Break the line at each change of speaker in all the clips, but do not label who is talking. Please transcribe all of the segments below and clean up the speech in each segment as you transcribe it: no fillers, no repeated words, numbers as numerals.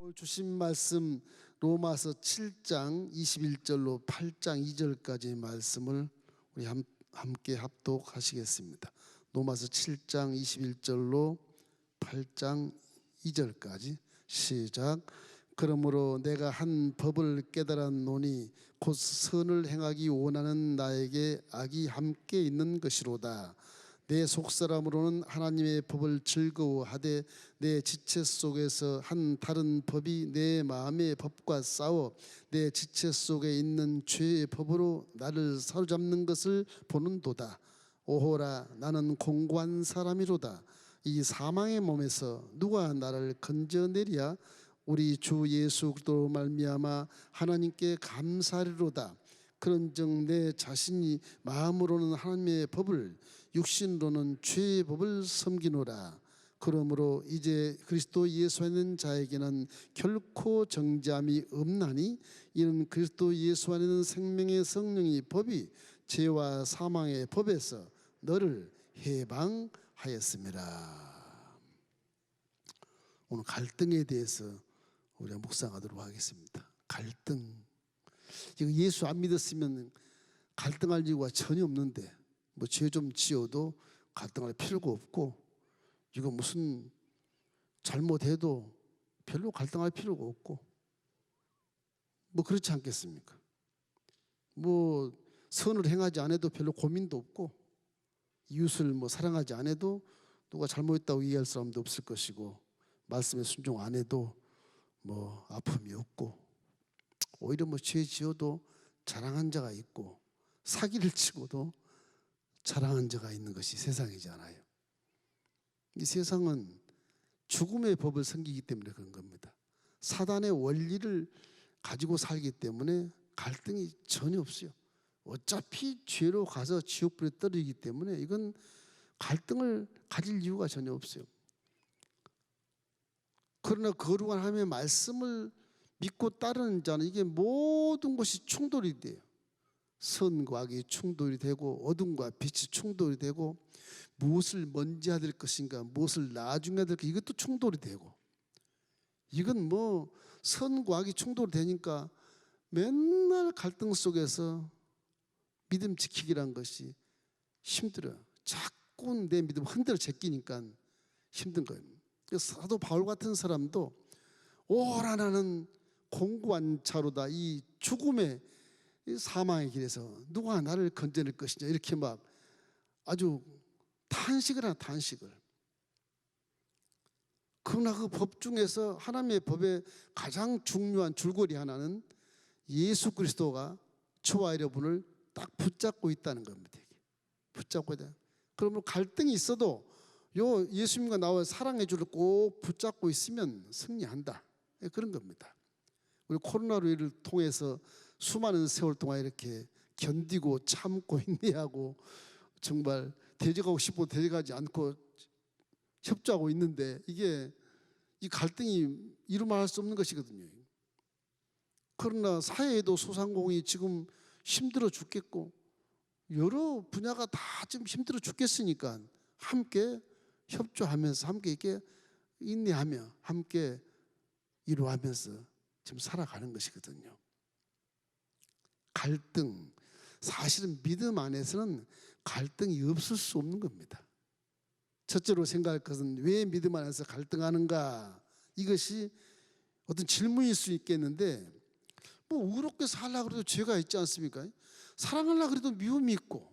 오늘 주신 말씀 로마서 7장 21절로 8장 2절까지의 말씀을 우리 함께 합독하시겠습니다. 로마서 7장 21절로 8장 2절까지 시작. 그러므로 내가 한 법을 깨달았노니 곧 선을 행하기 원하는 나에게 악이 함께 있는 것이로다. 내 속사람으로는 하나님의 법을 즐거워하되 내 지체 속에서 한 다른 법이 내 마음의 법과 싸워 내 지체 속에 있는 죄의 법으로 나를 사로잡는 것을 보는도다. 오호라, 나는 공고한 사람이로다. 이 사망의 몸에서 누가 나를 건져내랴? 우리 주 예수 그리스도로 말미암아 하나님께 감사하리로다. 그런즉 내 자신이 마음으로는 하나님의 법을, 육신으로는 죄의 법을 섬기노라. 그러므로 이제 그리스도 예수에 있는 자에게는 결코 정죄함이 없나니 이는 그리스도 예수 안에 있는 생명의 성령의 법이 죄와 사망의 법에서 너를 해방하였습니다. 오늘 갈등에 대해서 우리가 묵상하도록 하겠습니다. 갈등. 이거 예수 안 믿었으면 갈등할 이유가 전혀 없는데, 뭐 죄 좀 지어도 갈등할 필요가 없고, 이거 무슨 잘못해도 별로 갈등할 필요가 없고, 뭐 그렇지 않겠습니까? 뭐 선을 행하지 않아도 별로 고민도 없고, 이웃을 뭐 사랑하지 않아도 누가 잘못했다고 얘기할 사람도 없을 것이고, 말씀에 순종 안 해도 뭐 아픔이 없고, 오히려 뭐 죄 지어도 자랑한 자가 있고, 사기를 치고도 자랑한 자가 있는 것이 세상이잖아요. 이 세상은 죽음의 법을 섬기기 때문에 그런 겁니다. 사단의 원리를 가지고 살기 때문에 갈등이 전혀 없어요. 어차피 죄로 가서 지옥불에 떨어지기 때문에 이건 갈등을 가질 이유가 전혀 없어요. 그러나 거룩한 하나님의 말씀을 믿고 따르는 자는 이게 모든 것이 충돌이 돼요. 선과 악이 충돌이 되고, 어둠과 빛이 충돌이 되고, 무엇을 먼저 해야 될 것인가, 무엇을 나중에 해야 될 것인가, 이것도 충돌이 되고, 이건 뭐 선과 악이 충돌이 되니까 맨날 갈등 속에서 믿음 지키기란 것이 힘들어요. 자꾸 내 믿음 흔들어 제끼니까 힘든 거예요. 사도 바울 같은 사람도 오라 나는 공고한 자로다. 이 죽음의 이 사망의 길에서 누가 나를 건져낼 것이냐, 이렇게 막 아주 탄식을 하나 탄식을. 그러나 그 법 중에서 하나님의 법의 가장 중요한 줄거리 하나는 예수 그리스도가 저와 여러분을 딱 붙잡고 있다는 겁니다. 붙잡고 있다. 그러면 갈등이 있어도 요 예수님과 나와 사랑의 줄을 꼭 붙잡고 있으면 승리한다. 그런 겁니다. 우리 코로나를 통해서 수많은 세월 동안 이렇게 견디고 참고 인내하고 정말 대적하고 싶어도 대적하지 않고 협조하고 있는데, 이게 이 갈등이 이루말할 수 없는 것이거든요. 그러나 사회에도 소상공인이 지금 힘들어 죽겠고 여러 분야가 다 지금 힘들어 죽겠으니까 함께 협조하면서 함께 이렇게 인내하며 함께 이루어가면서 지금 살아가는 것이거든요. 갈등, 사실은 믿음 안에서는 갈등이 없을 수 없는 겁니다. 첫째로 생각할 것은 왜 믿음 안에서 갈등하는가? 이것이 어떤 질문일 수 있겠는데, 뭐 의롭게 살려고 해도 죄가 있지 않습니까? 사랑하려고 해도 미움이 있고,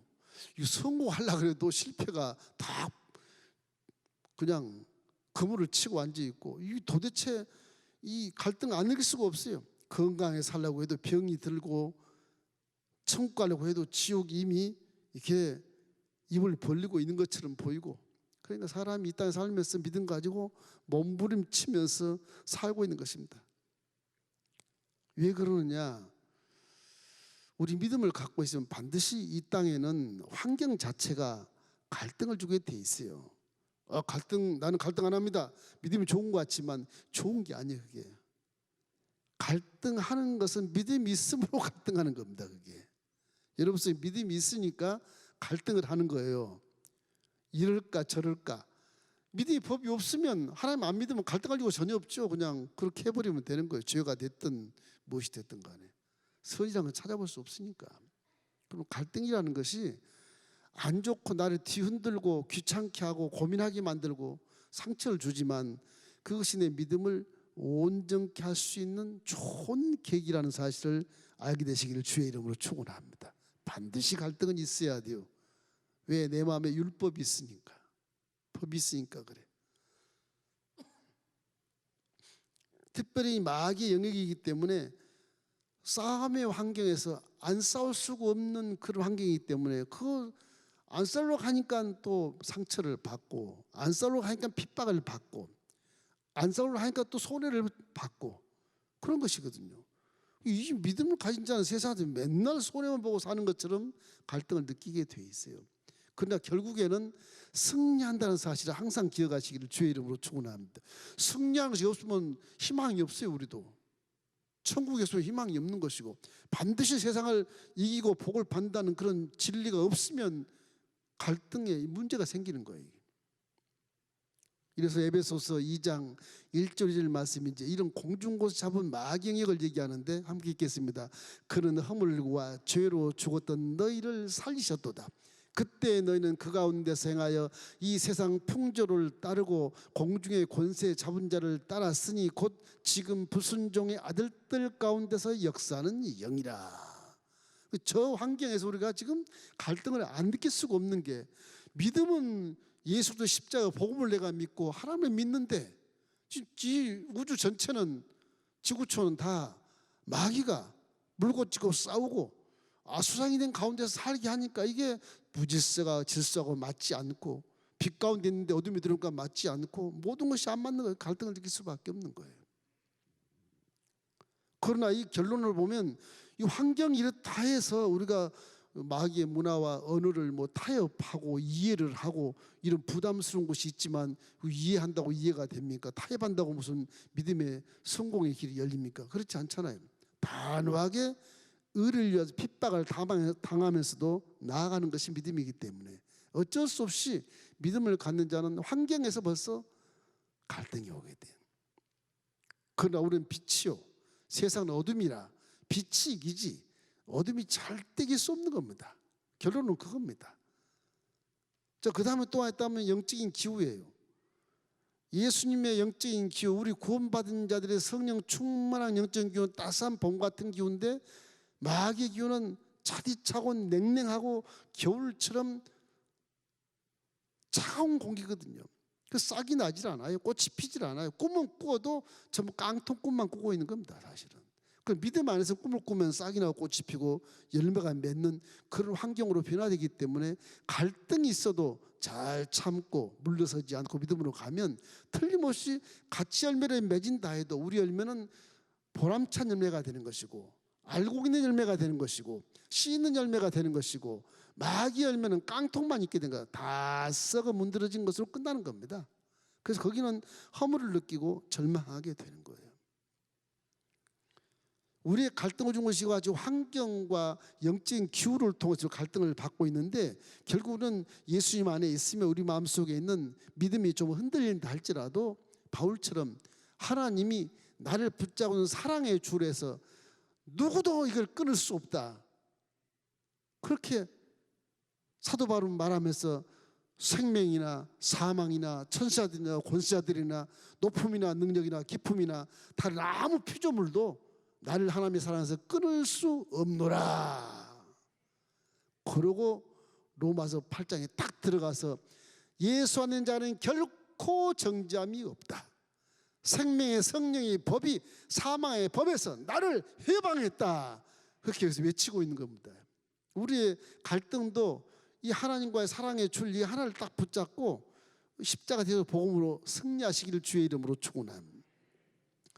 성공하려고 해도 실패가 다 그냥 그물을 치고 앉아있고, 이 도대체 이 갈등 안 이길 수가 없어요. 건강하게 살려고 해도 병이 들고, 천국 가려고 해도 지옥이 이미 이렇게 입을 벌리고 있는 것처럼 보이고, 그러니까 사람이 이 땅에 살면서 믿음 가지고 몸부림치면서 살고 있는 것입니다. 왜 그러느냐? 우리 믿음을 갖고 있으면 반드시 이 땅에는 환경 자체가 갈등을 주게 돼 있어요. 나는 갈등 안 합니다. 믿음이 좋은 것 같지만 좋은 게 아니에요. 그게 갈등하는 것은 믿음이 있음으로 갈등하는 겁니다. 그게 여러분 속에 믿음이 있으니까 갈등을 하는 거예요. 이럴까 저럴까, 믿음의 법이 없으면, 하나님 안 믿으면 갈등할 이유가 전혀 없죠. 그냥 그렇게 해버리면 되는 거예요. 죄가 됐든 무엇이 됐든 간에 선이라는 걸 찾아볼 수 없으니까. 그럼 갈등이라는 것이 안 좋고 나를 뒤흔들고 귀찮게 하고 고민하게 만들고 상처를 주지만, 그것이 내 믿음을 온전케 할 수 있는 좋은 계기라는 사실을 알게 되시기를 주의 이름으로 축원합니다. 반드시 갈등은 있어야 돼요. 왜? 내 마음에 율법이 있으니까. 법이 있으니까 그래. 특별히 마귀의 영역이기 때문에 싸움의 환경에서 안 싸울 수가 없는 그런 환경이기 때문에, 안 싸우려고 하니까 또 상처를 받고, 안 싸우려고 하니까 핍박을 받고, 안 싸우려고 하니까 또 손해를 받고, 그런 것이거든요. 이 믿음을 가진 자는 세상에서 맨날 손해만 보고 사는 것처럼 갈등을 느끼게 돼 있어요. 그러나 결국에는 승리한다는 사실을 항상 기억하시기를 주의 이름으로 축원합니다. 승리하는 것이 없으면 희망이 없어요. 우리도 천국에서 희망이 없는 것이고, 반드시 세상을 이기고 복을 받는다는 그런 진리가 없으면 갈등에 문제가 생기는 거예요. 이래서 에베소서 2장 1절 2절 말씀이 이제 이런 공중곳을 잡은 마귀 영역을 얘기하는데, 함께 읽겠습니다. 그는 허물과 죄로 죽었던 너희를 살리셨도다. 그때 너희는 그 가운데서 행하여 이 세상 풍조를 따르고 공중의 권세 잡은 자를 따랐으니 곧 지금 불순종의 아들들 가운데서 역사하는 영이라. 저 환경에서 우리가 지금 갈등을 안 느낄 수가 없는 게, 믿음은 예수도 십자가 복음을 내가 믿고 하나님을 믿는데, 이 우주 전체는, 지구촌은 다 마귀가 물고 찌고 싸우고 수상이 된 가운데서 살게 하니까, 이게 무질서가 질서하고 맞지 않고, 빛 가운데 있는데 어둠이 들어오니까 맞지 않고, 모든 것이 안 맞는 거예요. 갈등을 느낄 수밖에 없는 거예요. 그러나 이 결론을 보면, 이 환경이 이렇다 해서 우리가 마귀의 문화와 언어를 타협하고 이해를 하고 이런 부담스러운 것이 있지만, 이해한다고 이해가 됩니까? 타협한다고 무슨 믿음의 성공의 길이 열립니까? 그렇지 않잖아요. 단호하게 의를 위해서 핍박을 당하면서도 나아가는 것이 믿음이기 때문에 어쩔 수 없이 믿음을 갖는 자는 환경에서 벌써 갈등이 오게 돼요. 그러나 우리는 빛이요 세상은 어둠이라 빛이 이기지 어둠이 절대 이길 수 없는 겁니다. 결론은 그겁니다. 그 다음에 또 있다면 영적인 기후예요. 예수님의 영적인 기후, 우리 구원받은 자들의 성령 충만한 영적인 기후는 따스한 봄 같은 기후인데, 마귀의 기후는 차디차고 냉랭하고 겨울처럼 차가운 공기거든요. 그 싹이 나질 않아요. 꽃이 피질 않아요. 꿈은 꾸어도 전부 깡통 꿈만 꾸고 있는 겁니다. 사실은. 그 믿음 안에서 꿈을 꾸면 싹이 나고 꽃이 피고 열매가 맺는 그런 환경으로 변화되기 때문에, 갈등이 있어도 잘 참고 물러서지 않고 믿음으로 가면 틀림없이 같이 열매를 맺은다 해도 우리 열매는 보람찬 열매가 되는 것이고, 알고 있는 열매가 되는 것이고, 씨 있는 열매가 되는 것이고, 마귀 열매는 깡통만 있게 된 거야. 다 썩어 문드러진 것으로 끝나는 겁니다. 그래서 거기는 허물을 느끼고 절망하게 되는 거예요. 우리의 갈등을 준 것이 아주 환경과 영적인 기후를 통해서 갈등을 받고 있는데, 결국은 예수님 안에 있으면 우리 마음속에 있는 믿음이 좀 흔들린다 할지라도, 바울처럼 하나님이 나를 붙잡는 사랑의 줄에서 누구도 이걸 끊을 수 없다, 그렇게 사도 바울은 말하면서 생명이나 사망이나 천사들이나 권세자들이나 높음이나 능력이나 기품이나 다른 아무 피조물도 나를 하나님의 사랑에서 끊을 수 없노라. 그러고 로마서 8장에 딱 들어가서 예수 안에 자는 결코 정죄함이 없다. 생명의 성령의 법이 사망의 법에서 나를 해방했다. 그렇게 해서 외치고 있는 겁니다. 우리의 갈등도 이 하나님과의 사랑의 줄 이 하나를 딱 붙잡고 십자가 되어서 복음으로 승리하시기를 주의 이름으로 축원합니다.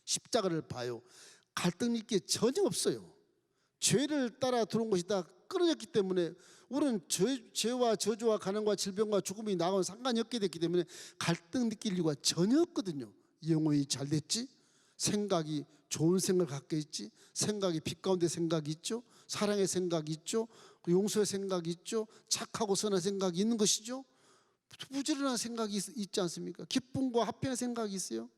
십자가를 봐요. 갈등이 있게 전혀 없어요. 죄를 따라 들어온 것이 다 끊어졌기 때문에, 우리는 죄와 저주와 가난과 질병과 죽음이 나하고는 상관이 없게 됐기 때문에 갈등 느낄 이유가 전혀 없거든요. 영혼이 잘 됐지, 생각이 좋은 생각을 갖게 있지, 생각이 빛 가운데 생각이 있죠, 사랑의 생각이 있죠, 용서의 생각이 있죠, 착하고 선한 생각이 있는 것이죠. 부지런한 생각이 있지 않습니까? 기쁨과 화평의 생각이 있어요.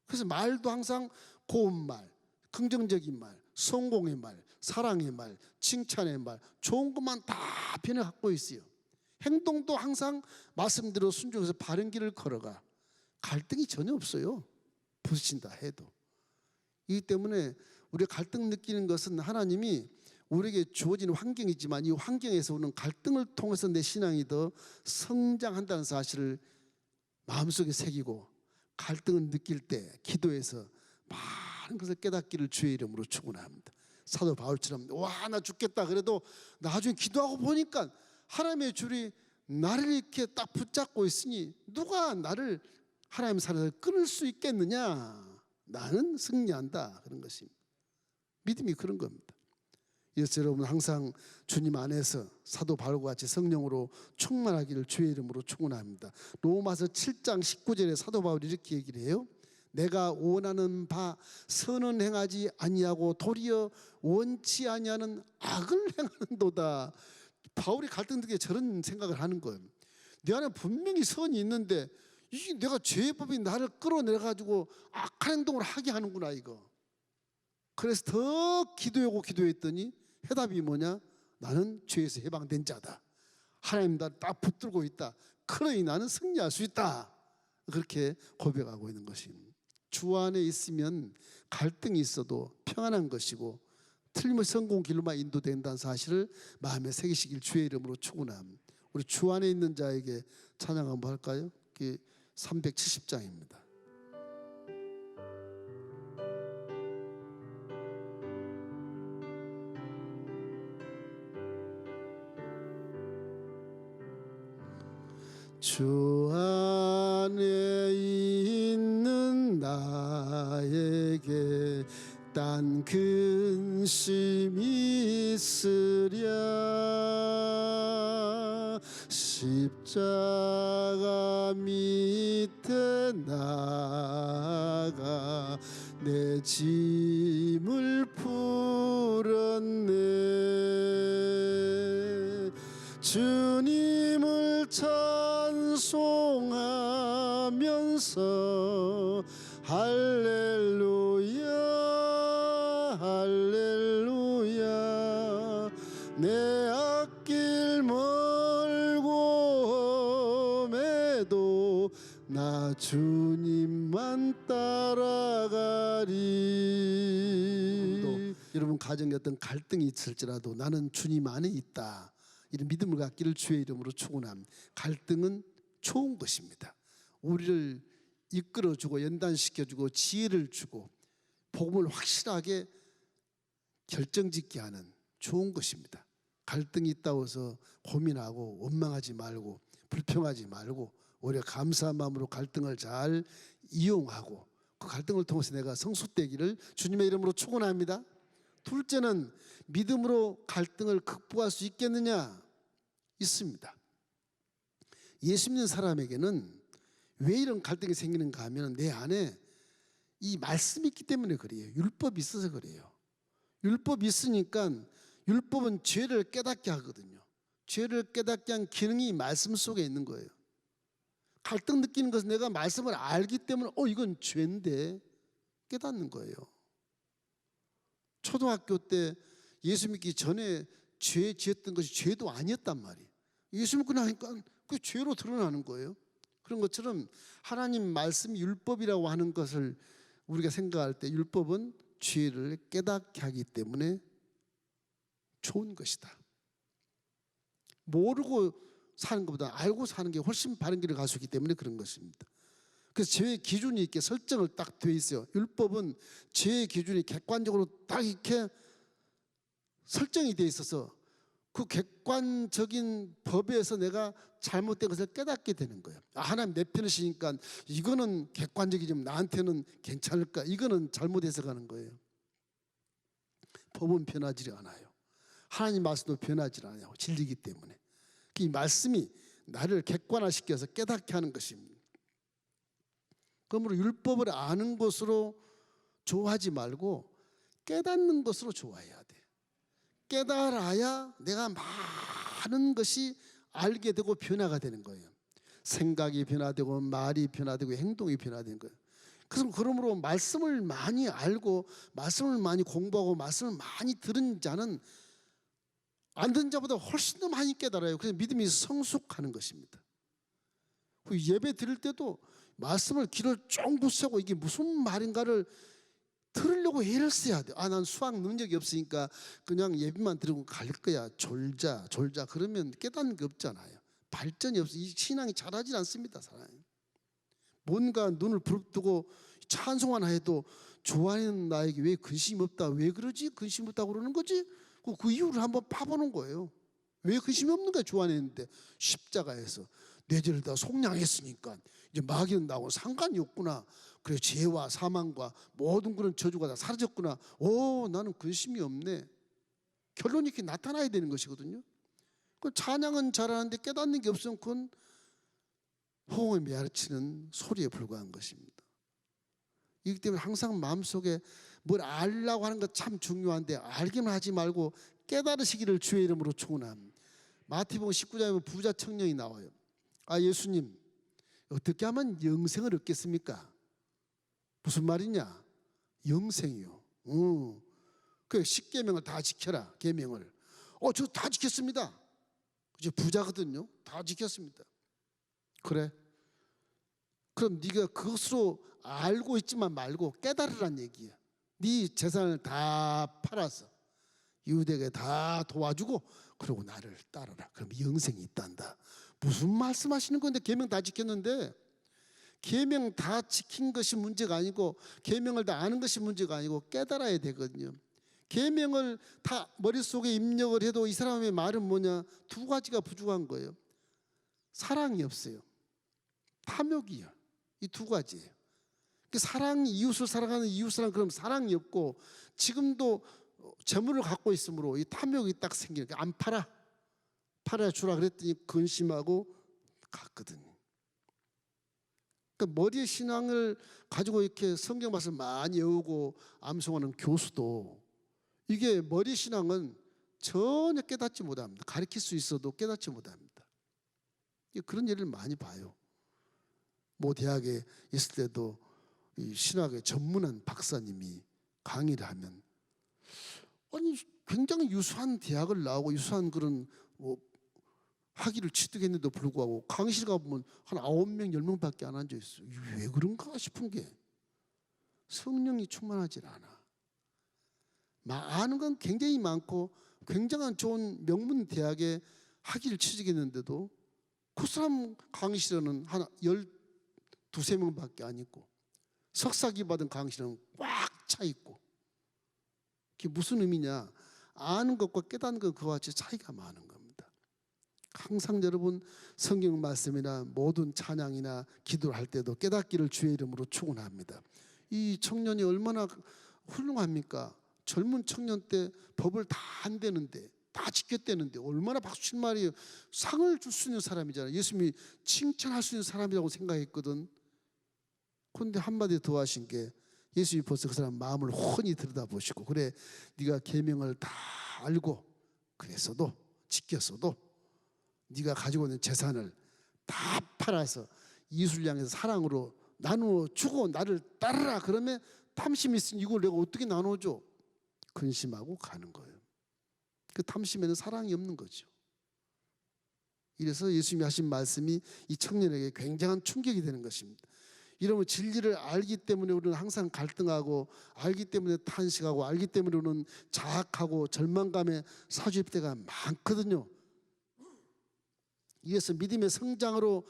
그래서 말도 항상 고운 말, 긍정적인 말, 성공의 말, 사랑의 말, 칭찬의 말, 좋은 것만 다 변해 갖고 있어요. 행동도 항상 말씀대로 순종해서 바른 길을 걸어가. 갈등이 전혀 없어요. 부딪힌다 해도. 이기 때문에 우리가 갈등 느끼는 것은 하나님이 우리에게 주어진 환경이지만 이 환경에서 오는 갈등을 통해서 내 신앙이 더 성장한다는 사실을 마음속에 새기고, 갈등을 느낄 때 기도해서 많은 것을 깨닫기를 주의 이름으로 축원합니다. 사도 바울처럼 와 나 죽겠다 그래도 나중에 기도하고 보니까 하나님의 줄이 나를 이렇게 딱 붙잡고 있으니 누가 나를 하나님 사랑에서 끊을 수 있겠느냐. 나는 승리한다. 그런 것입니다. 믿음이 그런 겁니다. 그래서 여러분 항상 주님 안에서 사도 바울과 같이 성령으로 충만하기를 주의 이름으로 축원합니다. 로마서 7장 19절에 사도 바울이 이렇게 얘기를 해요. 내가 원하는 바 선은 행하지 아니하고 도리어 원치 아니하는 악을 행하는도다. 바울이 갈등 들게 저런 생각을 하는 거예요. 내 안에 분명히 선이 있는데 이게 내가 죄의 법이 나를 끌어내려 가지고 악한 행동을 하게 하는구나 이거. 그래서 더 기도했더니 해답이 뭐냐? 나는 죄에서 해방된 자다. 하나님 나를 딱 붙들고 있다. 그러니 나는 승리할 수 있다. 그렇게 고백하고 있는 것입니다. 주 안에 있으면 갈등이 있어도 평안한 것이고 틀림없이 성공 길로만 인도된다는 사실을 마음에 새기시길 주의 이름으로 축원합니다. 우리 주 안에 있는 자에게 찬양 한번 할까요? 370장입니다. 주 안에 있는 나에게 딴 근심이 있으랴. 십자가 밑에 나가 내 짐을 풀었네. 주님을 찬송하면서 할렐루야 할렐루야. 내 앞길 멀고 험해도 나 주님만 따라가리. 여러분 가정에 어떤 갈등이 있을지라도 나는 주님 안에 있다. 이런 믿음을 갖기를 주의 이름으로 축원합니다. 갈등은 좋은 것입니다. 우리를 이끌어주고 연단시켜주고 지혜를 주고 복음을 확실하게 결정짓게 하는 좋은 것입니다. 갈등이 있다고 해서 고민하고 원망하지 말고 불평하지 말고 오히려 감사한 마음으로 갈등을 잘 이용하고 그 갈등을 통해서 내가 성숙되기를 주님의 이름으로 축원합니다. 둘째는 믿음으로 갈등을 극복할 수 있겠느냐? 있습니다. 예수 믿는 사람에게는 왜 이런 갈등이 생기는가 하면 내 안에 이 말씀이 있기 때문에 그래요. 율법이 있어서 그래요. 율법이 있으니까 율법은 죄를 깨닫게 하거든요. 죄를 깨닫게 한 기능이 말씀 속에 있는 거예요. 갈등 느끼는 것은 내가 말씀을 알기 때문에 이건 죄인데 깨닫는 거예요. 초등학교 때 예수 믿기 전에 죄 지었던 것이 죄도 아니었단 말이에요. 예수 믿고 나니까 그 죄로 드러나는 거예요. 그런 것처럼 하나님 말씀이 율법이라고 하는 것을 우리가 생각할 때 율법은 죄를 깨닫게 하기 때문에 좋은 것이다. 모르고 사는 것보다 알고 사는 게 훨씬 바른 길을 갈 수 있기 때문에 그런 것입니다. 그래서 죄의 기준이 이렇게 설정을 딱 돼 있어요. 율법은 죄의 기준이 객관적으로 딱 이렇게 설정이 돼 있어서 그 객관적인 법에서 내가 잘못된 것을 깨닫게 되는 거예요. 하나님 내 편이시니까 이거는 객관적이지만 나한테는 괜찮을까? 이거는 잘못해서 가는 거예요. 법은 변하지 않아요. 하나님 말씀도 변하지 않아요. 진리이기 때문에. 이 말씀이 나를 객관화시켜서 깨닫게 하는 것입니다. 그러므로 율법을 아는 것으로 좋아하지 말고 깨닫는 것으로 좋아해야 돼. 깨달아야 내가 많은 것이 알게 되고 변화가 되는 거예요. 생각이 변화되고 말이 변화되고 행동이 변화되는 거예요. 그래서 그러므로 말씀을 많이 알고 말씀을 많이 공부하고 말씀을 많이 들은 자는 안 듣는 자보다 훨씬 더 많이 깨달아요. 그래서 믿음이 성숙하는 것입니다. 예배 드릴 때도 말씀을 귀를 쫑긋 세고 이게 무슨 말인가를 들으려고 애를 써야 돼요. 난 수학 능력이 없으니까 그냥 예배만 드리고 갈 거야. 졸자 그러면 깨닫는 게 없잖아요. 발전이 없어. 이 신앙이 자라지 않습니다, 사람이. 뭔가 눈을 부릅뜨고 찬송하나 해도 좋아하는 나에게 왜 근심이 없다? 왜 그러지? 근심 없다고 그러는 거지? 그 이유를 한번 파보는 거예요. 왜 근심이 없는 거야? 좋아했는데 십자가에서 뇌절을 다 속량했으니까 이제 마귀는 나하고 상관이 없구나. 그래, 죄와 사망과 모든 그런 저주가 다 사라졌구나. 나는 근심이 없네. 결론이 이렇게 나타나야 되는 것이거든요. 그 찬양은 잘하는데 깨닫는 게 없으면 그건 호응에 메아리치는 소리에 불과한 것입니다. 이기 때문에 항상 마음속에 뭘 알려고 하는 것 참 중요한데 알기만 하지 말고 깨달으시기를 주의 이름으로 축원합니다. 마태복음 19장에 보면 부자 청년이 나와요. 예수님, 어떻게 하면 영생을 얻겠습니까? 무슨 말이냐? 영생이요. 그 10계명을 다 지켜라. 계명을. 저 다 지켰습니다. 이제 부자거든요. 다 지켰습니다. 그래? 그럼 네가 그것으로 알고 있지만 말고 깨달으란 얘기야. 네 재산을 다 팔아서 유대에게 다 도와주고 그리고 나를 따르라. 그럼 영생이 있단다. 무슨 말씀하시는 건데? 계명 다 지켰는데. 계명 다 지킨 것이 문제가 아니고 계명을 다 아는 것이 문제가 아니고 깨달아야 되거든요. 계명을 다 머릿속에 입력을 해도 이 사람의 말은 뭐냐? 두 가지가 부족한 거예요. 사랑이 없어요. 탐욕이요. 이 두 가지예요. 사랑, 이웃을 사랑하는 이웃사랑, 그럼 사랑이 없고 지금도 재물을 갖고 있으므로 이 탐욕이 딱 생기니까 안 팔아주라 그랬더니 근심하고 갔거든요. 그러니까 머리의 신앙을 가지고 이렇게 성경 말씀을 많이 외우고 암송하는 교수도 이게 머리 신앙은 전혀 깨닫지 못합니다. 가르칠 수 있어도 깨닫지 못합니다. 그런 예를 많이 봐요. 모 대학에 있을 때도 이 신학에 전문한 박사님이 강의를 하면 굉장히 유수한 대학을 나오고 유수한 그런 학위를 취득했는데도 불구하고 강의실 가보면 한 9명, 10명밖에 안 앉아 있어요. 왜 그런가 싶은 게 성령이 충만하지 않아. 아는 건 굉장히 많고 굉장한 좋은 명문 대학에 학위를 취득했는데도 그 사람 강의실에는 한 12~13명밖에 안 있고 석사기 받은 강의실은 꽉 차 있고. 그게 무슨 의미냐? 아는 것과 깨닫는 것 그와 같이 차이가 많은 겁니다. 항상 여러분 성경 말씀이나 모든 찬양이나 기도를 할 때도 깨닫기를 주의 이름으로 축원합니다. 이 청년이 얼마나 훌륭합니까? 젊은 청년 때 법을 다 안 되는데 다 지켰대는데 얼마나 박수칠 말이에요. 상을 줄 수 있는 사람이잖아요. 예수님이 칭찬할 수 있는 사람이라고 생각했거든. 그런데 한마디 더 하신 게 예수님이 벌써 그 사람 마음을 훤히 들여다보시고 그래 네가 계명을 다 알고 그랬어도 지켰어도 네가 가지고 있는 재산을 다 팔아서 이웃을 향해서 사랑으로 나누어 주고 나를 따르라. 그러면 탐심이 있으니 이걸 내가 어떻게 나눠줘? 근심하고 가는 거예요. 그 탐심에는 사랑이 없는 거죠. 이래서 예수님이 하신 말씀이 이 청년에게 굉장한 충격이 되는 것입니다. 이러면 진리를 알기 때문에 우리는 항상 갈등하고 알기 때문에 탄식하고 알기 때문에 우리는 자학하고 절망감에 사주일 때가 많거든요. 이래서 믿음의 성장으로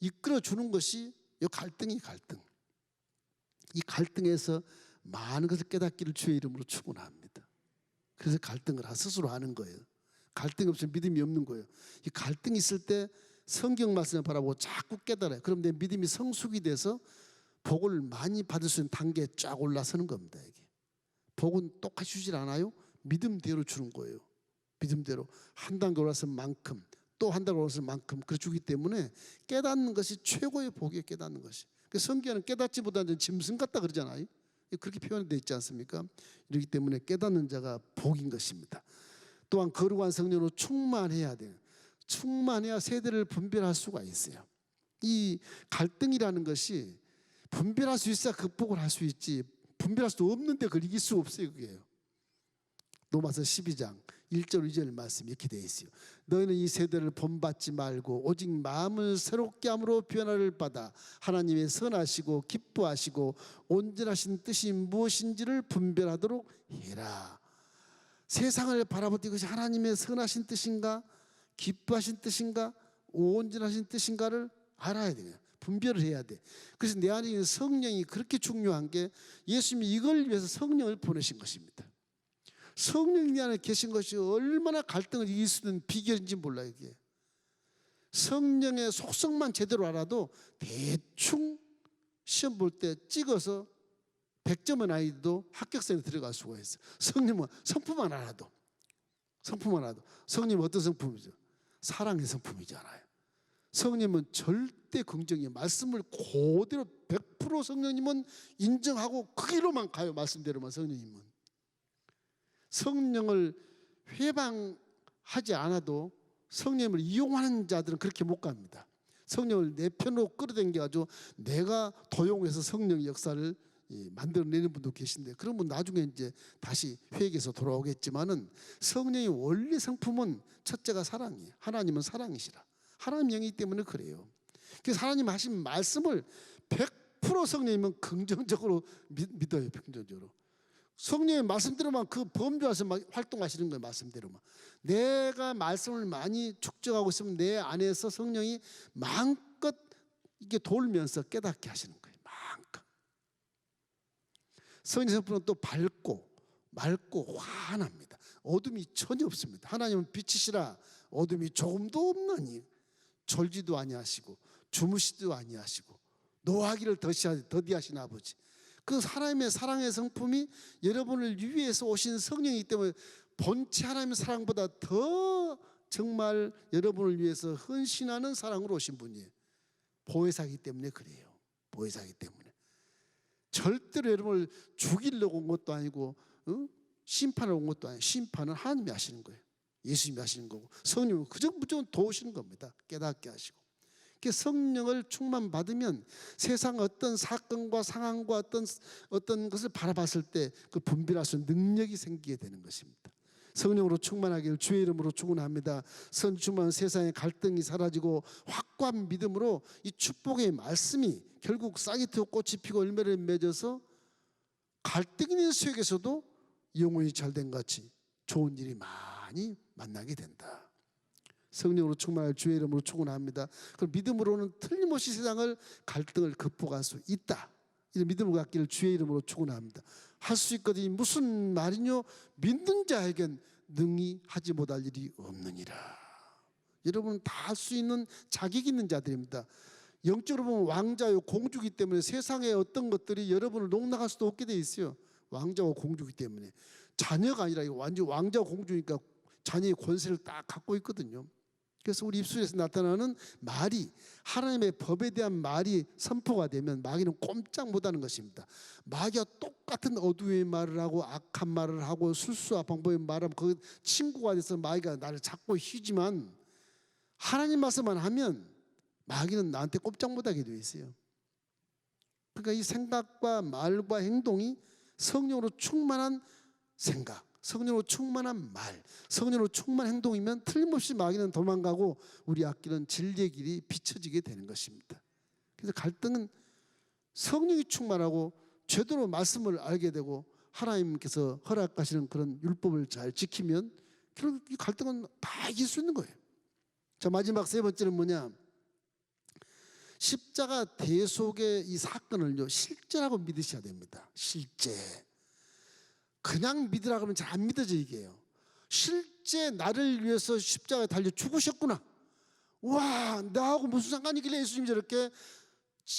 이끌어주는 것이 이 갈등. 이 갈등에서 많은 것을 깨닫기를 주의 이름으로 축원합니다. 그래서 갈등을 스스로 하는 거예요. 갈등이 없으면 믿음이 없는 거예요. 이 갈등이 있을 때 성경 말씀을 바라보고 자꾸 깨달아요. 그럼 내 믿음이 성숙이 돼서 복을 많이 받을 수 있는 단계에 쫙 올라서는 겁니다. 이게. 복은 똑같이 주질 않아요. 믿음대로 주는 거예요. 믿음대로 한 단계 올라서 만큼 또 한 단계 올라서 만큼 그렇게 주기 때문에 깨닫는 것이 최고의 복이에요. 깨닫는 것이. 성경은 깨닫지 못하는 짐승 같다 그러잖아요. 그렇게 표현되어 있지 않습니까? 이렇기 때문에 깨닫는 자가 복인 것입니다. 또한 거룩한 성령으로 충만해야 돼요. 충만해야 세대를 분별할 수가 있어요. 이 갈등이라는 것이 분별할 수 있어야 극복을 할 수 있지, 분별할 수 없는데 그걸 이길 수 없어요. 그게요. 로마서 12장 1절 2절 말씀이 이렇게 되어 있어요. 너희는 이 세대를 본받지 말고 오직 마음을 새롭게 함으로 변화를 받아 하나님의 선하시고 기뻐하시고 온전하신 뜻이 무엇인지를 분별하도록 해라. 세상을 바라볼 때 이것이 하나님의 선하신 뜻인가, 기뻐하신 뜻인가, 온전하신 뜻인가를 알아야 돼요. 분별을 해야 돼. 그래서 내 안에 있는 성령이 그렇게 중요한 게, 예수님이 이걸 위해서 성령을 보내신 것입니다. 성령이 내 안에 계신 것이 얼마나 갈등을 이길 수 있는 비결인지 몰라요. 이게 성령의 속성만 제대로 알아도 대충 시험 볼 때 찍어서 100점은 아니도 합격선에 들어갈 수가 있어요. 성령은 성품만 알아도, 성령은 어떤 성품이죠? 사랑의 성품이잖아요. 성령님은 절대 긍정이에요. 말씀을 그대로 100% 성령님은 인정하고 그 길로만 가요. 말씀대로만. 성령을 회방하지 않아도 성령을 이용하는 자들은 그렇게 못 갑니다. 성령을 내 편으로 끌어당겨가지고 내가 도용해서 성령의 역사를 만들어내는 분도 계신데, 그런 분 나중에 이제 다시 회개해서 돌아오겠지만은, 성령의 원래 성품은 첫째가 사랑이에요. 하나님은 사랑이시라. 하나님 영이기 때문에 그래요. 그래서 하나님 하신 말씀을 100% 성령님은 긍정적으로 믿어요. 긍정적으로. 성령의 말씀대로만 그 범주에서 활동하시는 거예요. 말씀대로만. 내가 말씀을 많이 축적하고 있으면 내 안에서 성령이 마음껏 이게 돌면서 깨닫게 하시는 거예요. 마음껏. 성령의 성품은 또 밝고 맑고 환합니다. 어둠이 전혀 없습니다. 하나님은 빛이시라 어둠이 조금도 없나니 졸지도 아니하시고 주무시지도 아니하시고 노하기를 더디하신 아버지. 그 하나님의 사랑의 성품이 여러분을 위해서 오신 성령이기 때문에 본체 하나님의 사랑보다 더 정말 여러분을 위해서 헌신하는 사랑으로 오신 분이에요. 보혜사이기 때문에 그래요. 보혜사이기 때문에. 절대로 여러분을 죽이려고 온 것도 아니고 심판을 온 것도 아니고, 심판은 하나님이 하시는 거예요. 예수님이 하시는 거고, 성령은 무조건 도우시는 겁니다. 깨닫게 하시고. 성령을 충만받으면 세상 어떤 사건과 상황과 어떤 것을 바라봤을 때 그 분별할 수 있는 능력이 생기게 되는 것입니다. 성령으로 충만하기를 주의 이름으로 축원합니다. 선 충만한 세상의 갈등이 사라지고 확고한 믿음으로 이 축복의 말씀이 결국 싹이 트고 꽃이 피고 열매를 맺어서 갈등 있는 속에서도 영혼이 잘된 같이 좋은 일이 많이 만나게 된다. 성령으로 충만할 주의 이름으로 축원합니다. 그 믿음으로는 틀림없이 세상을 갈등을 극복할 수 있다. 이 믿음을 갖기를 주의 이름으로 축원합니다. 할 수 있거든요. 무슨 말이뇨? 믿는 자에겐 능히 하지 못할 일이 없느니라. 여러분은 다 할 수 있는 자격 있는 자들입니다. 영적으로 보면 왕자요 공주이기 때문에 세상의 어떤 것들이 여러분을 농락할 수도 없게 돼 있어요. 왕자와 공주이기 때문에. 자녀가 아니라 완전 왕자와 공주니까 자녀의 권세를 딱 갖고 있거든요. 그래서 우리 입술에서 나타나는 말이, 하나님의 법에 대한 말이 선포가 되면 마귀는 꼼짝 못하는 것입니다. 마귀가 똑같은 어두의 말을 하고 악한 말을 하고 술수와 방법의 말을 하면 그 친구가 돼서 마귀가 나를 잡고 휘지만, 하나님 말씀만 하면 마귀는 나한테 꼼짝 못하게 되어 있어요. 그러니까 이 생각과 말과 행동이 성령으로 충만한 생각, 성령으로 충만한 말, 성령으로 충만한 행동이면 틀림없이 마귀는 도망가고 우리 앞길은 진리의 길이 비춰지게 되는 것입니다. 그래서 갈등은 성령이 충만하고 제대로 말씀을 알게 되고 하나님께서 허락하시는 그런 율법을 잘 지키면 결국 이 갈등은 다 이길 수 있는 거예요. 자, 마지막 세 번째는 뭐냐? 십자가 대속의 이 사건을요 실제라고 믿으셔야 됩니다. 실제. 그냥 믿으라 그러면 잘 안 믿어져. 이게요. 실제 나를 위해서 십자가에 달려 죽으셨구나. 와, 나하고 무슨 상관이길래 예수님이 저렇게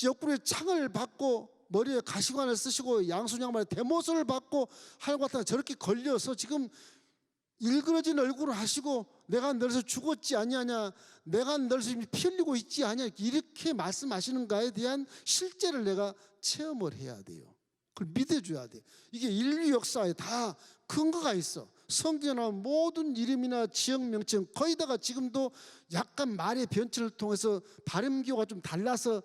옆구리에 창을 받고 머리에 가시관을 쓰시고 양순양말에 대모선을 받고 하늘과 저렇게 걸려서 지금 일그러진 얼굴을 하시고 내가 너에서 죽었지 아니하냐, 내가 너에서 피 흘리고 있지 아니냐, 이렇게 말씀하시는가에 대한 실제를 내가 체험을 해야 돼요. 그걸 믿어줘야 돼. 이게 인류 역사에 다 근거가 있어. 성경에 나온 모든 이름이나 지역 명칭 거의 다가 지금도 약간 말의 변천을 통해서 발음기호가 좀 달라서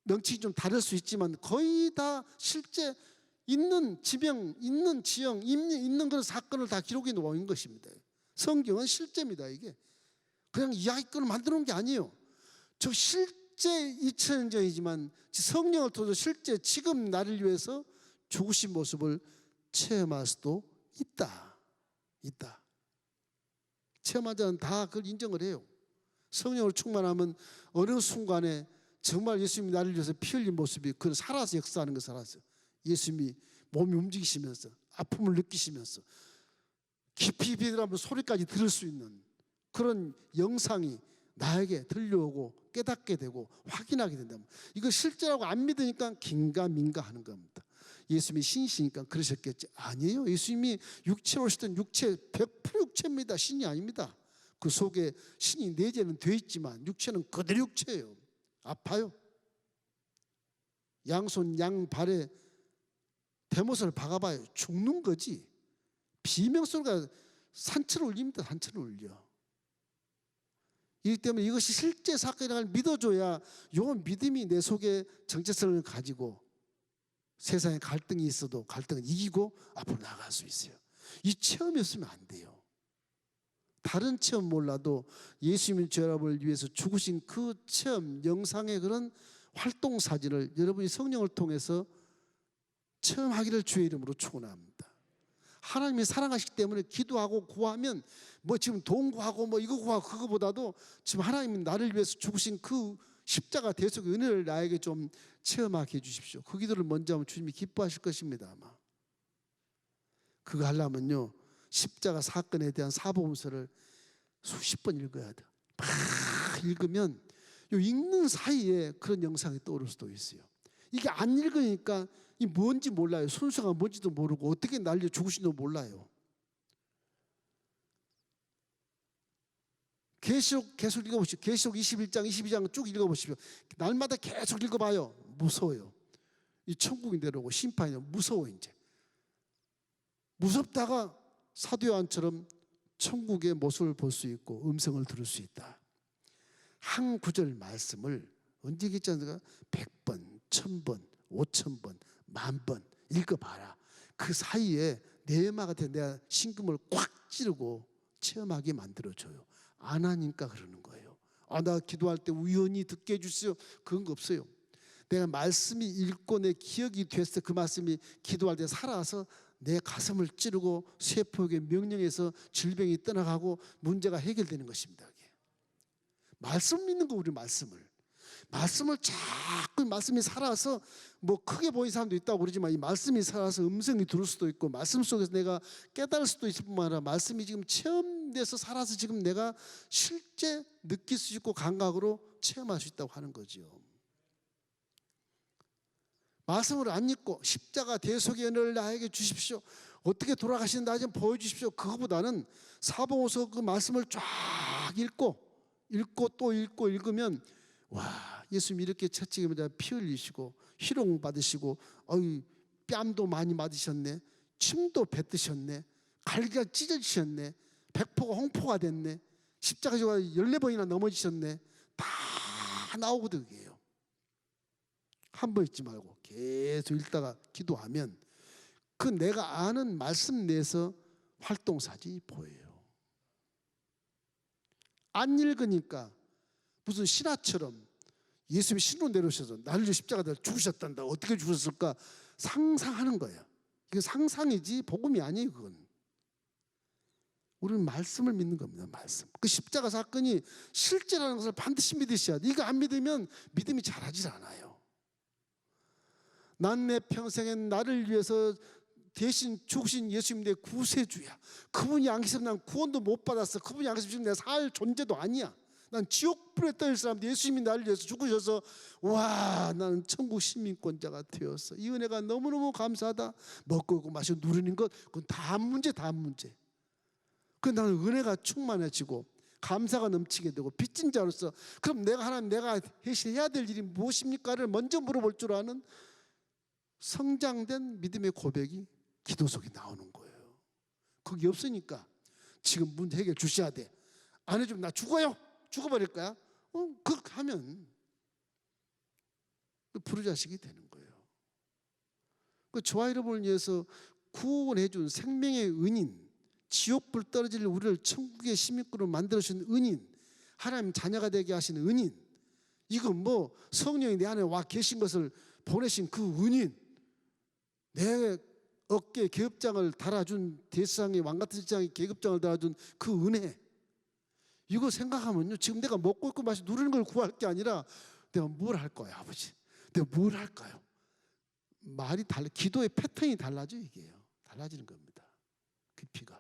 명칭이 좀 다를 수 있지만 거의 다 실제 있는 지명, 있는 지형, 있는 그런 사건을 다 기록해 놓은 것입니다. 성경은 실제입니다. 이게 그냥 이야기권을 만들어 놓은 게 아니에요. 저 실제 2000년 전이지만 성령을 통해서 실제 지금 나를 위해서 죽으신 모습을 체험할 수도 있다. 체험한 자는 다 그걸 인정을 해요. 성령을 충만하면 어느 순간에 정말 예수님이 나를 위해서 피 흘린 모습이 그건 살아서 역사하는 거 살았어요. 예수님이 몸이 움직이시면서 아픔을 느끼시면서 깊이 들어가면 소리까지 들을 수 있는 그런 영상이 나에게 들려오고 깨닫게 되고 확인하게 된다면 이거 실제라고 안 믿으니까 긴가민가 하는 겁니다. 예수님이 신이시니까 그러셨겠지. 아니에요. 예수님이 육체로 오셨던 육체 100% 육체입니다. 신이 아닙니다. 그 속에 신이 내재는 돼 있지만 육체는 그대로 육체예요. 아파요. 양손 양발에 대못을 박아봐요. 죽는 거지. 비명소리가 산천을 울립니다. 산천을 울려. 이기 때문에 이것이 실제 사건이라는 걸 믿어줘야 요 믿음이 내 속에 정체성을 가지고 세상에 갈등이 있어도 갈등을 이기고 앞으로 나갈 수 있어요. 이 체험이 없으면 안 돼요. 다른 체험 몰라도 예수님이 저를 위해서 죽으신 그 체험 영상의 그런 활동 사진을 여러분이 성령을 통해서 체험하기를 주의 이름으로 축원합니다. 하나님이 사랑하시기 때문에 기도하고 구하면 뭐 지금 돈 구하고 뭐 이거 구하고 그거보다도 지금 하나님이 나를 위해서 죽으신 그 십자가 대속의 은혜를 나에게 좀 체험하게 해주십시오. 그 기도를 먼저 하면 주님이 기뻐하실 것입니다. 아마 그거 하려면요 십자가 사건에 대한 사복음서를 수십 번 읽어야 돼요. 막 읽으면 요 읽는 사이에 그런 영상이 떠오를 수도 있어요. 이게 안 읽으니까 이 뭔지 몰라요. 순서가 뭔지도 모르고 어떻게 날려 죽으신지도 몰라요. 계시록 계속 읽어보십시오. 계시록 21장 22장 쭉 읽어보십시오. 날마다 계속 읽어봐요. 무서워요. 이 천국이 내려오고 심판이 무서워. 이제 무섭다가 사도 요한처럼 천국의 모습을 볼 수 있고 음성을 들을 수 있다. 한 구절 말씀을 언제 읽잖아요. 100번, 1000번, 5000번, 10,000번 읽어봐라. 그 사이에 내마가 돼 내가 심금을 꽉 찌르고 체험하게 만들어줘요. 안 하니까 그러는 거예요. 나 기도할 때 우연히 듣게 해주세요. 그런 거 없어요. 내가 말씀이 읽고 내 기억이 됐을 때 그 말씀이 기도할 때 살아서 내 가슴을 찌르고 세포에게 명령해서 질병이 떠나가고 문제가 해결되는 것입니다. 말씀 믿는 거 우리 말씀을 자꾸 말씀이 살아서 뭐 크게 보이는 사람도 있다고 그러지만 이 말씀이 살아서 음성이 들을 수도 있고 말씀 속에서 내가 깨달을 수도 있을 뿐만 아니라 말씀이 지금 체험돼서 살아서 지금 내가 실제 느낄 수 있고 감각으로 체험할 수 있다고 하는 거죠. 말씀을 안 읽고 십자가 대속의 은혜를 나에게 주십시오. 어떻게 돌아가시는지 나 좀 보여주십시오. 그거보다는 사복음서 그 말씀을 쫙 읽고 또 읽으면 와 예수님이 이렇게 채찍에다 피 흘리시고 희롱 받으시고 뺨도 많이 맞으셨네. 침도 뱉으셨네. 갈기가 찢어지셨네. 백포가 홍포가 됐네. 십자가지가 14번이나 넘어지셨네. 다 나오거든. 그게요. 한 번 읽지 말고 계속 읽다가 기도하면 그 내가 아는 말씀 내에서 활동사진이 보여요. 안 읽으니까 무슨 신화처럼 예수님이 신으로 내려오셔서 나를 위해 십자가에 죽으셨단다. 어떻게 죽으셨을까 상상하는 거예요. 이게 상상이지 복음이 아니에요. 그건 우리는 말씀을 믿는 겁니다. 말씀. 그 십자가 사건이 실제라는 것을 반드시 믿으셔야 돼. 이거 안 믿으면 믿음이 자라질 않아요. 난 내 평생엔 나를 위해서 대신 죽으신 예수님 내 구세주야. 그분이 안 계시면 난 구원도 못 받았어. 그분이 안 계시면 내가 살 존재도 아니야. 난 지옥불에 떠일 사람인데 예수님이 나를 위해서 죽으셔서 와 나는 천국 시민권자가 되었어. 이 은혜가 너무너무 감사하다. 먹고 마시고 누리는 것 그건 다음 문제. 그 나는 은혜가 충만해지고 감사가 넘치게 되고 빚진 자로서 그럼 하나님 내가 해야 될 일이 무엇입니까를 먼저 물어볼 줄 아는 성장된 믿음의 고백이 기도 속에 나오는 거예요. 거기 없으니까 지금 문제 해결 주셔야 돼. 안 해주면 나 죽어요. 죽어버릴 거야. 그렇게 하면 불효자식이 되는 거예요. 그 저와 여러분을 위해서 구원해 준 생명의 은인, 지옥불 떨어질 우리를 천국의 시민권으로 만들어주신 은인, 하나님 자녀가 되게 하신 은인, 이건 뭐 성령이 내 안에 와 계신 것을 보내신 그 은인, 내 어깨에 계급장을 달아준, 대세상의 왕같은 세상에 계급장을 달아준 그 은혜, 이거 생각하면요, 지금 내가 먹고 있고 마시고 누리는 걸 구할 게 아니라 내가 뭘 할 거야, 아버지? 내가 뭘 할까요? 말이 달라, 기도의 패턴이 달라져. 이게요, 달라지는 겁니다. 깊이가.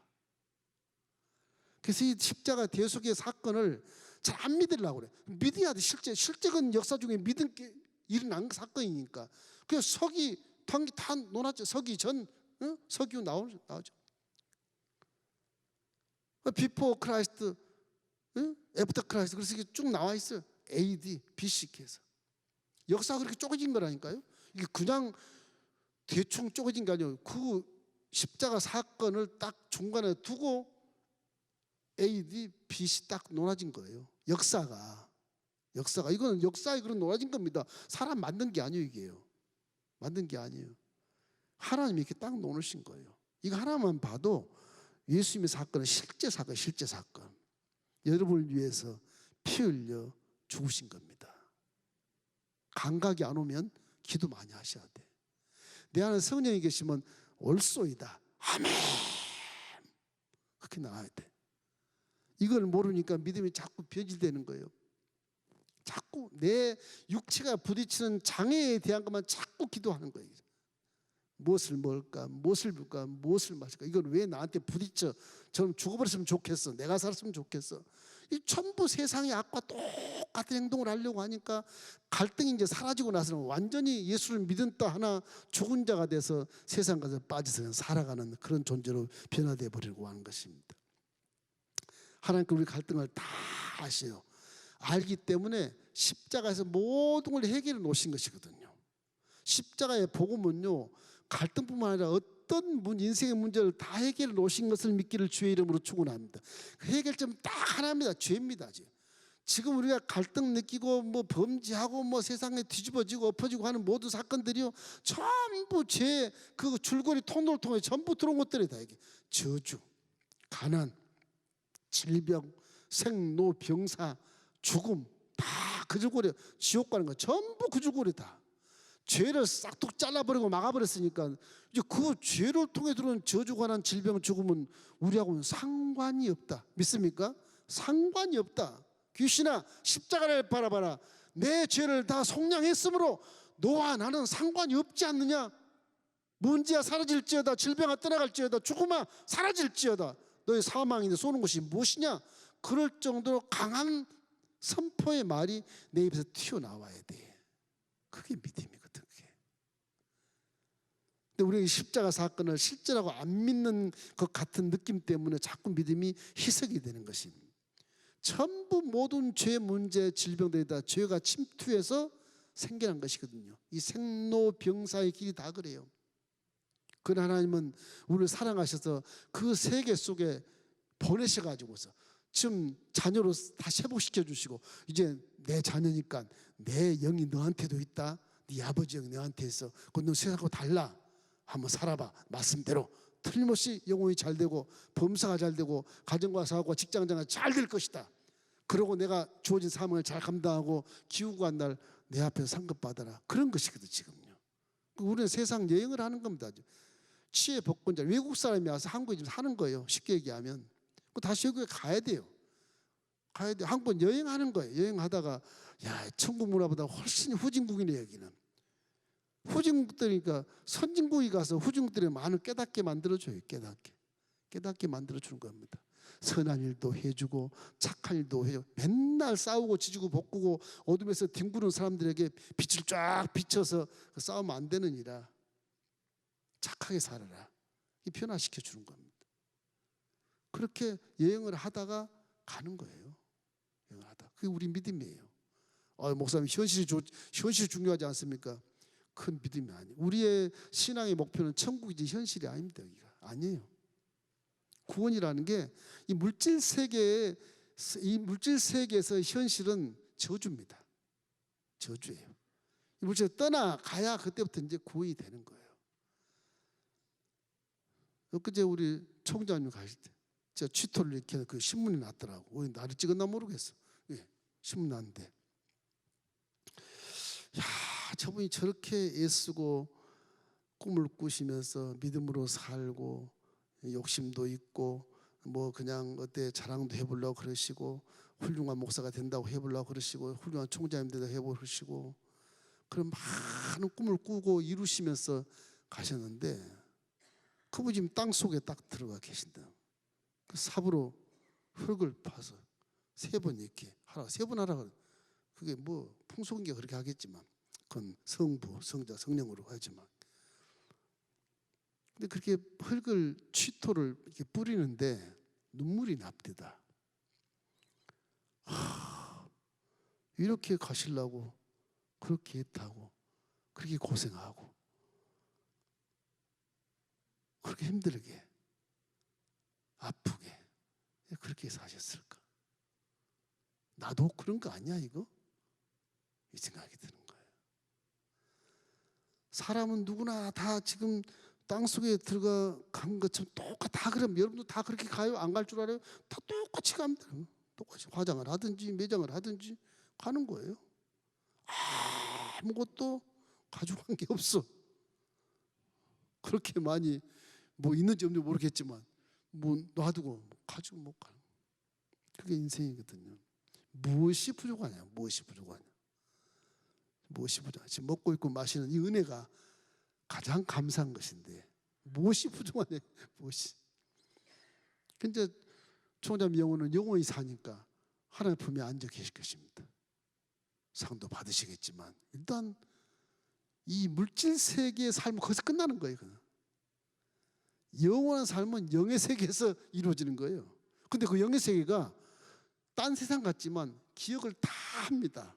그래서 이 십자가 대속의 사건을 잘 안 믿으려고 그래. 믿어야 돼. 실제건 역사 중에 믿은 게 일어난 사건이니까. 그래서 서기 통기 다 논하죠. 서기 전, 서기 나오죠. 비포 크라이스트, 애프터 크라이스트, 그래서 이게 쭉 나와 있어요. AD, BC께서. 역사가 그렇게 쪼개진 거라니까요. 이게 그냥 대충 쪼개진 게 아니에요. 그 십자가 사건을 딱 중간에 두고 AD, BC 딱 논하진 거예요. 역사가 이거는 역사에 그런 논하진 겁니다. 사람 만든 게 아니에요. 이게요, 만든 게 아니에요. 하나님이 이렇게 딱 놓으신 거예요. 이거 하나만 봐도 예수님의 사건은 실제 사건. 여러분을 위해서 피 흘려 죽으신 겁니다. 감각이 안 오면 기도 많이 하셔야 돼. 내 안에 성령이 계시면 올소이다, 아멘, 그렇게 나와야 돼. 이걸 모르니까 믿음이 자꾸 변질되는 거예요. 자꾸 내 육체가 부딪히는 장애에 대한 것만 자꾸 기도하는 거예요. 무엇을 먹을까, 무엇을 볼까, 무엇을 마실까, 이걸 왜 나한테 부딪혀? 저는 죽어버렸으면 좋겠어, 내가 살았으면 좋겠어. 이 전부 세상의 악과 똑같은 행동을 하려고 하니까 갈등이 이제 사라지고 나서는 완전히 예수를 믿은 또 하나 죽은 자가 돼서 세상 가서 빠져서 그냥 살아가는 그런 존재로 변화되어 버리려고 하는 것입니다. 하나님께 우리 갈등을 다 아셔요. 알기 때문에 십자가에서 모든 걸 해결해 놓으신 것이거든요. 십자가의 복음은요, 갈등뿐만 아니라 어떤 인생의 문제를 다 해결해 놓으신 것을 믿기를 주의 이름으로 축원합니다. 그 해결점은 딱 하나입니다. 죄입니다. 지금 우리가 갈등 느끼고 뭐 범죄하고 뭐 세상에 뒤집어지고 엎어지고 하는 모든 사건들이요, 전부 죄 그 줄거리 통로를 통해 전부 들어온 것들이다. 이게 저주, 가난, 질병, 생로, 병사, 죽음, 다 그 줄거리. 지옥 가는 거 전부 그 줄거리다. 죄를 싹둑 잘라버리고 막아버렸으니까 이제 그 죄를 통해 들어온 저주, 가난, 질병, 죽음은 우리하고는 상관이 없다. 믿습니까? 상관이 없다. 귀신아, 십자가를 바라봐라. 내 죄를 다 속량했으므로 너와 나는 상관이 없지 않느냐? 문제가 사라질지어다, 질병아 떠나갈지어다, 죽음아 사라질지어다, 너의 사망인데 쏘는 것이 무엇이냐? 그럴 정도로 강한 선포의 말이 내 입에서 튀어나와야 돼. 그게 믿음이거든. 그게. 근데 우리가 십자가 사건을 실제라고 안 믿는 것 같은 느낌 때문에 자꾸 믿음이 희석이 되는 것입니다. 전부 모든 죄 문제, 질병들이 다 죄가 침투해서 생겨난 것이거든요. 이 생로병사의 길이 다 그래요. 그러나 하나님은 우리를 사랑하셔서 그 세계 속에 보내셔가지고서 지금 자녀로 다시 회복시켜 주시고, 이제 내 자녀니까 내 영이 너한테도 있다. 네 아버지 영이 너한테 있어. 그건 너 세상하고 달라. 한번 살아봐. 말씀대로 틀림없이 영혼이 잘 되고 범사가 잘 되고 가정과 사업과 직장생활 잘 될 것이다. 그러고 내가 주어진 사명을 잘 감당하고 기우고 한 날 내 앞에서 상급 받아라. 그런 것이거든 지금요. 우리는 세상 여행을 하는 겁니다. 치의 복권자, 외국 사람이 와서 한국에 지금 사는 거예요. 쉽게 얘기하면 다시 여기에 가야 돼요. 가야 돼. 한국은 여행하는 거예요. 여행하다가 야, 천국 문화보다 훨씬 후진국이네. 여기는 후진국들이니까 선진국이 가서 후진국들이 많은 깨닫게 만들어줘요. 깨닫게 만들어주는 겁니다. 선한 일도 해주고 착한 일도 해주고, 맨날 싸우고 지지고 볶고 어둠에서 뒹구는 사람들에게 빛을 쫙 비춰서 싸우면 안 되는 이라 착하게 살아라, 이 변화시켜 주는 겁니다. 그렇게 여행을 하다가 가는 거예요. 여행을 하다. 그게 우리 믿음이에요. 목사님, 현실이 중요하지 않습니까? 큰 믿음이 아니에요. 우리의 신앙의 목표는 천국이지 현실이 아닙니다. 여기가 아니에요. 구원이라는 게 이 물질 세계에서 현실은 저주입니다. 저주예요. 이 물질을 떠나가야 그때부터 이제 구원이 되는 거예요. 엊그제 우리 총장님 가실 때 제가 취토를 이렇게 그 신문이 났더라고. 나를 찍었나 모르겠어. 예, 신문 났는데, 야, 저분이 저렇게 애쓰고 꿈을 꾸시면서 믿음으로 살고 욕심도 있고 뭐 그냥 어때 자랑도 해보려고 그러시고 훌륭한 목사가 된다고 해보려고 그러시고 훌륭한 총장님 된다고 해보려고 그러시고 그런 많은 꿈을 꾸고 이루시면서 가셨는데 그분이 지금 땅 속에 딱 들어가 계신다. 그 삽으로 흙을 파서 3번 이렇게 하라, 3번 하라 그래. 그게 뭐 풍속인게 그렇게 하겠지만 그건 성부, 성자, 성령으로 하지만, 근데 그렇게 흙을 취토를 이렇게 뿌리는데 눈물이 납니다. 이렇게 가시려고 그렇게 했다고 그렇게 고생하고 그렇게 힘들게 아프게 그렇게 사셨을까? 나도 그런 거 아니야 이거? 이 생각이 드는 거예요. 사람은 누구나 다 지금 땅속에 들어간 것처럼 다 그럼 여러분도 다 그렇게 가요? 안 갈 줄 알아요? 다 똑같이 갑니다. 똑같이 화장을 하든지 매장을 하든지 가는 거예요. 아무것도 가져간 게 없어. 그렇게 많이 뭐 있는지 없는지 모르겠지만 뭐 놔두고 가지고 못 가는, 그게 인생이거든요. 무엇이 부족하냐? 무엇이 부족하냐? 무엇이 부족하냐? 지금 먹고 있고 마시는 이 은혜가 가장 감사한 것인데 무엇이 부족하냐? 무엇이? 근데 총장님 영혼은 영원히 사니까 하나님 품에 앉아 계실 것입니다. 상도 받으시겠지만 일단 이 물질 세계의 삶은 거기서 끝나는 거예요. 영원한 삶은 영의 세계에서 이루어지는 거예요. 근데 그 영의 세계가 딴 세상 같지만 기억을 다 합니다.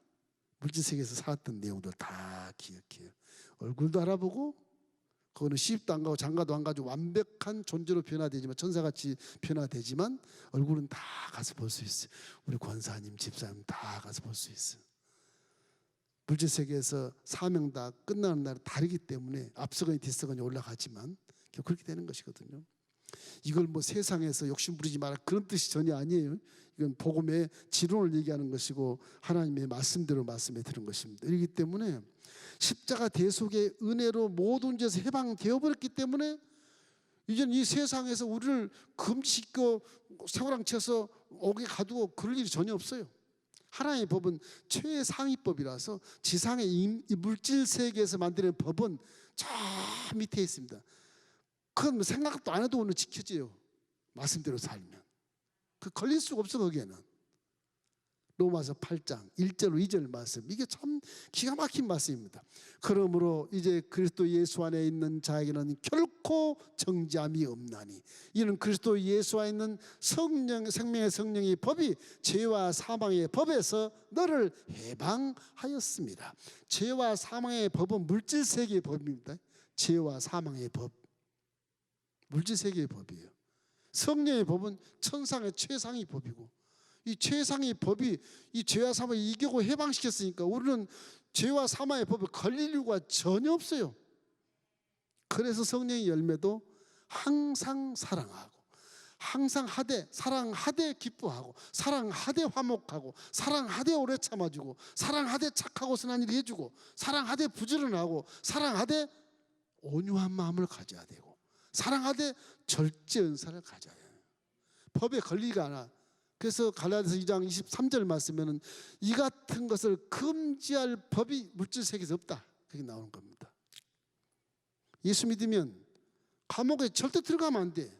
물질 세계에서 살았던 내용들 다 기억해요. 얼굴도 알아보고, 그거는 시집도 안 가고 장가도 안 가지고 완벽한 존재로 변화되지만, 천사같이 변화되지만 얼굴은 다 가서 볼 수 있어요. 우리 권사님, 집사님 다 가서 볼 수 있어요. 물질 세계에서 사명 다 끝나는 날은 다르기 때문에 앞서거니 뒤서거니 올라가지만 그렇게 되는 것이거든요. 이걸 뭐 세상에서 욕심 부리지 마라 그런 뜻이 전혀 아니에요. 이건 복음의 지론을 얘기하는 것이고 하나님의 말씀대로 말씀해 드린 것입니다. 그렇기 때문에 십자가 대속의 은혜로 모든 죄에서 해방되어 버렸기 때문에 이제는 이 세상에서 우리를 금지시켜 세우랑 쳐서 옥에 가두고 그럴 일이 전혀 없어요. 하나님의 법은 최상위법이라서 지상의 이 물질 세계에서 만드는 법은 저 밑에 있습니다. 그건 생각도 안 해도 오늘 지켜져요. 말씀대로 살면. 그 걸릴 수가 없어 거기에는. 로마서 8장 1절 2절 말씀, 이게 참 기가 막힌 말씀입니다. 그러므로 이제 그리스도 예수 안에 있는 자에게는 결코 정죄함이 없나니 이는 그리스도 예수 안에 있는 성령, 생명의 성령의 법이 죄와 사망의 법에서 너를 해방하였습니다. 죄와 사망의 법은 물질 세계의 법입니다. 죄와 사망의 법, 물질 세계의 법이에요. 성령의 법은 천상의 최상의 법이고, 이 최상의 법이 이 죄와 사망을 이기고 해방시켰으니까 우리는 죄와 사망의 법에 걸릴 이유가 전혀 없어요. 그래서 성령의 열매도 항상 사랑하고, 항상 하되 사랑하되 기뻐하고, 사랑하되 화목하고, 사랑하되 오래 참아주고, 사랑하되 착하고 선한 일 해주고, 사랑하되 부지런하고, 사랑하되 온유한 마음을 가져야 되고, 사랑하되 절제 은사를 가져야 해요. 법에 걸리가 않아. 그래서 갈라디아서 2장 23절 말씀에는 이 같은 것을 금지할 법이 물질 세계에서 없다, 그게 나오는 겁니다. 예수 믿으면 감옥에 절대 들어가면 안 돼.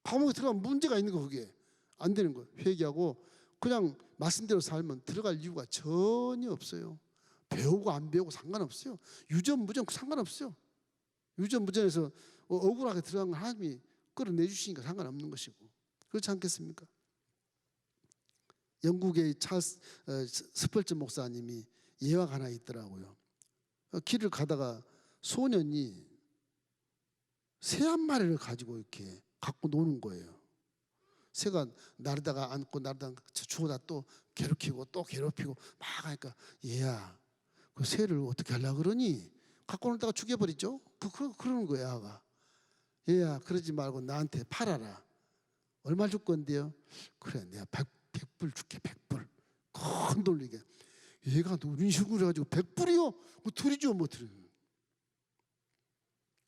감옥에 들어가면 문제가 있는 거, 그게 안 되는 거예요. 회개하고 그냥 말씀대로 살면 들어갈 이유가 전혀 없어요. 배우고 안 배우고 상관없어요. 유전 무전 상관없어요. 유전 무전에서 억울하게 들어간 건 하나님이 끌어내주시니까 상관없는 것이고, 그렇지 않겠습니까? 영국의 찰스 스펄전 목사님이 예화가 하나 있더라고요. 길을 가다가 소년이 새 한 마리를 가지고 이렇게 갖고 노는 거예요. 새가 나르다가 앉고 나르다가 주워다 또 괴롭히고 또 괴롭히고 막 하니까 얘야 그 새를 어떻게 하려고 그러니? 갖고 놀다가 죽여버리죠. 그러는 거야. 아가. 얘야 그러지 말고 나한테 팔아라. 얼마 줄 건데요? 그래 내가 100불 줄게. 100불. 큰 돌리게. 얘가 이런 식으로 해가지고 100불이요? 뭐 둘이죠 뭐 둘이.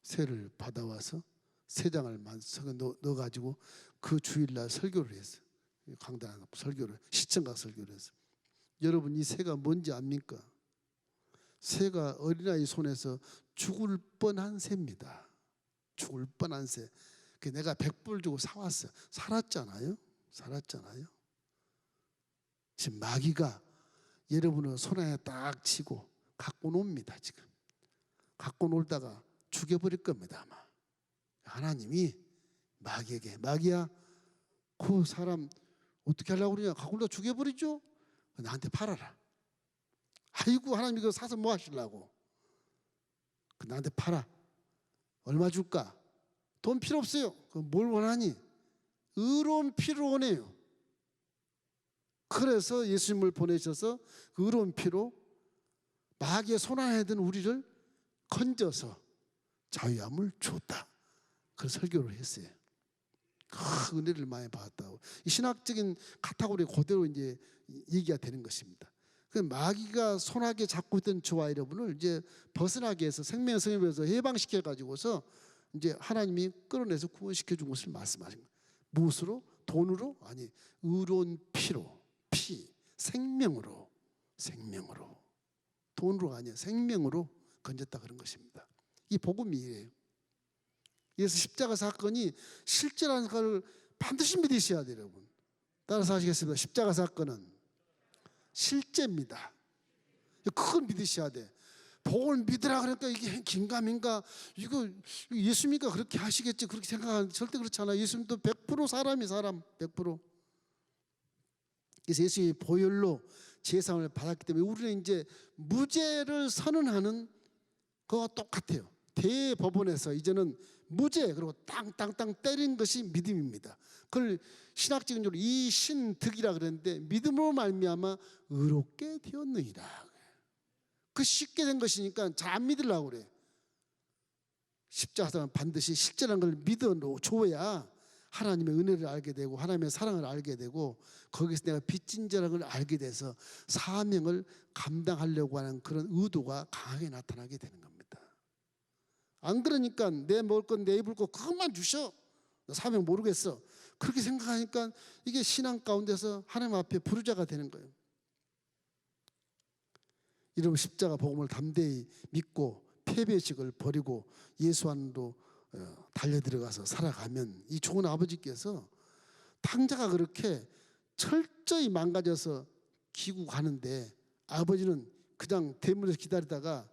새를 받아와서 새장을 넣어가지고 그 주일날 설교를 했어요. 강단 설교를 시청각 설교를 했어요. 여러분 이 새가 뭔지 압니까? 새가 어린아이 손에서 죽을 뻔한 새입니다. 죽을 뻔한 새. 내가 100불 주고 사왔어요. 살았잖아요. 지금 마귀가 여러분을 손에 딱 치고 갖고 놉니다. 지금 갖고 놀다가 죽여버릴 겁니다. 아마 하나님이 마귀에게 마귀야 그 사람 어떻게 하려고 그러냐? 갖고 놀다 죽여버리죠. 나한테 팔아라. 아이고 하나님 이거 사서 뭐 하시려고? 나한테 팔아. 얼마 줄까? 돈 필요 없어요. 뭘 원하니? 의로운 피를 원해요. 그래서 예수님을 보내셔서 그 의로운 피로 마귀의 손안에 든 우리를 건져서 자유함을 줬다. 그 설교를 했어요. 그 은혜를 많이 받았다고. 이 신학적인 카테고리 그대로 이제 얘기가 되는 것입니다. 그 마귀가 손아귀에 잡고 있던 저와 여러분을 이제 벗어나게 해서 생명의 성령에서 해방시켜 가지고서 이제 하나님이 끌어내서 구원시켜 준 것을 말씀하신 거예요. 무엇으로? 돈으로? 아니, 의로운 피로, 생명으로. 돈으로가 아니야. 생명으로 건졌다 그런 것입니다. 이 복음이에요. 그래서 십자가 사건이 실제라는 걸 반드시 믿으셔야 돼요, 여러분. 따라서 하시겠습니다. 십자가 사건은 실제입니다. 그걸 믿으셔야 돼. 복음을 믿으라 그러니까 이게 긴가민가 이거 예수님이니까 그렇게 하시겠지 그렇게 생각하는 절대 그렇지 않아요. 예수님도 100% 사람 100%. 그래서 예수님이 보혈로 제사함을 받았기 때문에 우리는 이제 무죄를 선언하는 거와 똑같아요. 대법원에서 이제는 무죄 그리고 땅땅땅 때린 것이 믿음입니다. 그걸 신학적인 용어로 이신득이라 그랬는데 믿음으로 말미암아 의롭게 되었느니라. 그 쉽게 된 것이니까 잘 안 믿으려고 그래. 십자가는 반드시 실제라는 걸 믿어줘야 하나님의 은혜를 알게 되고 하나님의 사랑을 알게 되고 거기서 내가 빚진 자라는 걸 알게 돼서 사명을 감당하려고 하는 그런 의도가 강하게 나타나게 되는 겁니다. 안 그러니까 내 먹을 건 내 입을 거 그것만 주셔. 나 사명 모르겠어. 그렇게 생각하니까 이게 신앙 가운데서 하나님 앞에 부르자가 되는 거예요. 이러면 십자가 복음을 담대히 믿고 패배식을 버리고 예수 안으로 달려들어가서 살아가면 이 좋은 아버지께서 탕자가 그렇게 철저히 망가져서 기고 가는데 아버지는 그냥 대문에서 기다리다가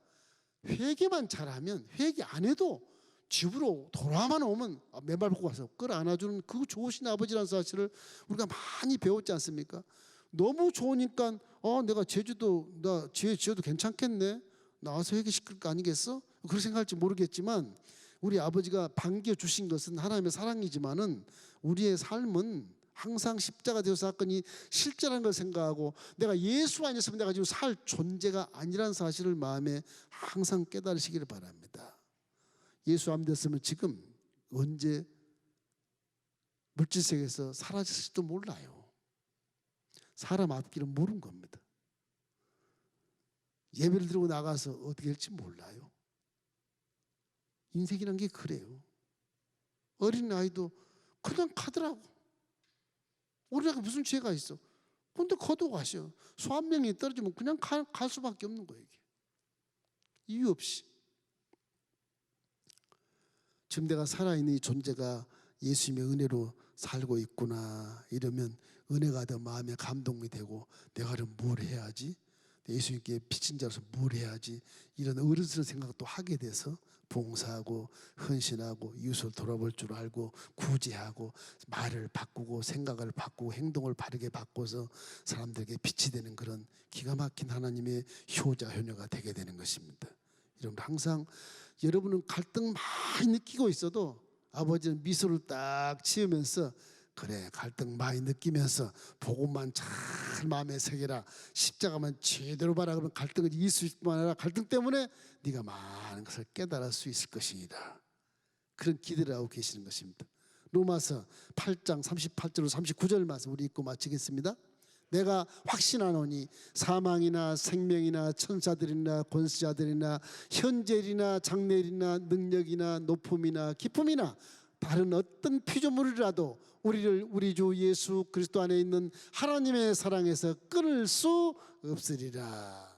회개만 잘하면 회개 안 해도 집으로 돌아만 오면 맨발 벗고 가서 끌어안아주는 그 좋으신 아버지라는 사실을 우리가 많이 배웠지 않습니까? 너무 좋으니까 내가 제주도 나 죄 지어도 괜찮겠네. 나와서 회개시킬 거 아니겠어? 그렇게 생각할지 모르겠지만 우리 아버지가 반겨주신 것은 하나님의 사랑이지만은 우리의 삶은 항상 십자가 대속 사건이 실제라는 걸 생각하고 내가 예수 아니었으면 내가 지금 살 존재가 아니라는 사실을 마음에 항상 깨달으시기를 바랍니다. 예수 안 믿었으면 지금 언제 물질세계에서 사라졌을지도 몰라요. 사람 앞길은 모르는 겁니다. 예배를 드리고 나가서 어떻게 될지 몰라요. 인생이란 게 그래요. 어린아이도 그냥 가더라고. 우리나라가 무슨 죄가 있어. 근데 거두고 가셔. 소 한 명이 떨어지면 그냥 갈 수밖에 없는 거예요. 이게. 이유 없이. 지금 내가 살아있는 이 존재가 예수님의 은혜로 살고 있구나 이러면 은혜가 더 마음에 감동이 되고 내가 그럼 뭘 해야지? 예수님께 빚진 자로서 뭘 해야지? 이런 어른스러운 생각을 또 하게 돼서 봉사하고 헌신하고 이웃을 돌아볼 줄 알고 구제하고 말을 바꾸고 생각을 바꾸고 행동을 바르게 바꿔서 사람들에게 빛이 되는 그런 기가 막힌 하나님의 효자 효녀가 되게 되는 것입니다. 여러분 항상 여러분은 갈등 많이 느끼고 있어도 아버지는 미소를 딱 지으면서 그래 갈등 많이 느끼면서 복음만 잘 마음에 새겨라. 십자가만 제대로 봐라. 그러면 갈등을 이길 수 있을 뿐 아니라 갈등 때문에 네가 많은 것을 깨달을 수 있을 것이니라. 그런 기대를 하고 계시는 것입니다. 로마서 8장 38절로 39절 말씀 우리 읽고 마치겠습니다. 내가 확신하노니 사망이나 생명이나 천사들이나 권세자들이나 현재일이나 장래일이나 능력이나 높음이나 기쁨이나 다른 어떤 피조물이라도 우리를 우리 주 예수 그리스도 안에 있는 하나님의 사랑에서 끊을 수 없으리라.